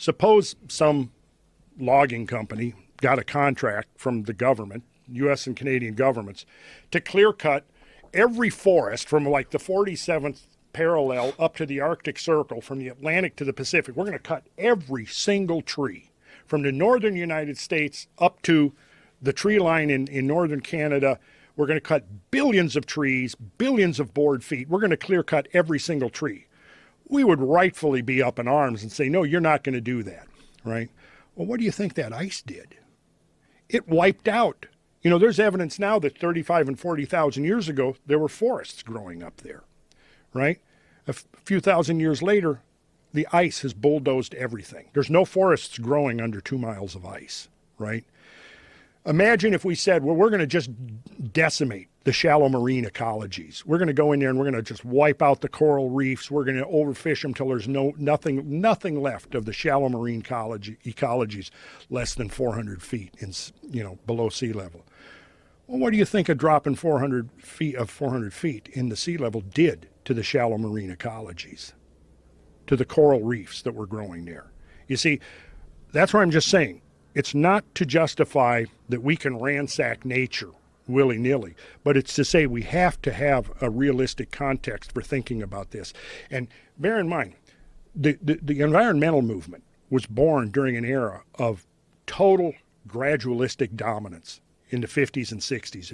Suppose some logging company got a contract from the government, U.S. and Canadian governments, to clear cut every forest from like the 47th parallel up to the Arctic Circle, from the Atlantic to the Pacific. We're going to cut every single tree from the northern United States up to the tree line in northern Canada. We're going to cut billions of trees, billions of board feet. We're going to clear cut every single tree. We would rightfully be up in arms and say, no, you're not going to do that, right? Well, what do you think that ice did? It wiped out. You know, there's evidence now that 35 and 40,000 years ago, there were forests growing up there, right? A few thousand years later, the ice has bulldozed everything. There's no forests growing under 2 miles of ice, right? Imagine if we said, well, we're going to just decimate the shallow marine ecologies. We're going to go in there and we're going to just wipe out the coral reefs. We're going to overfish them till there's nothing left of the shallow marine ecologies less than 400 feet below sea level. Well, what do you think a drop in 400 feet in the sea level did to the shallow marine ecologies, to the coral reefs that were growing there? You see, that's what I'm just saying. It's not to justify that we can ransack nature willy-nilly, but it's to say we have to have a realistic context for thinking about this. And bear in mind, the environmental movement was born during an era of total gradualistic dominance in the 50s and 60s.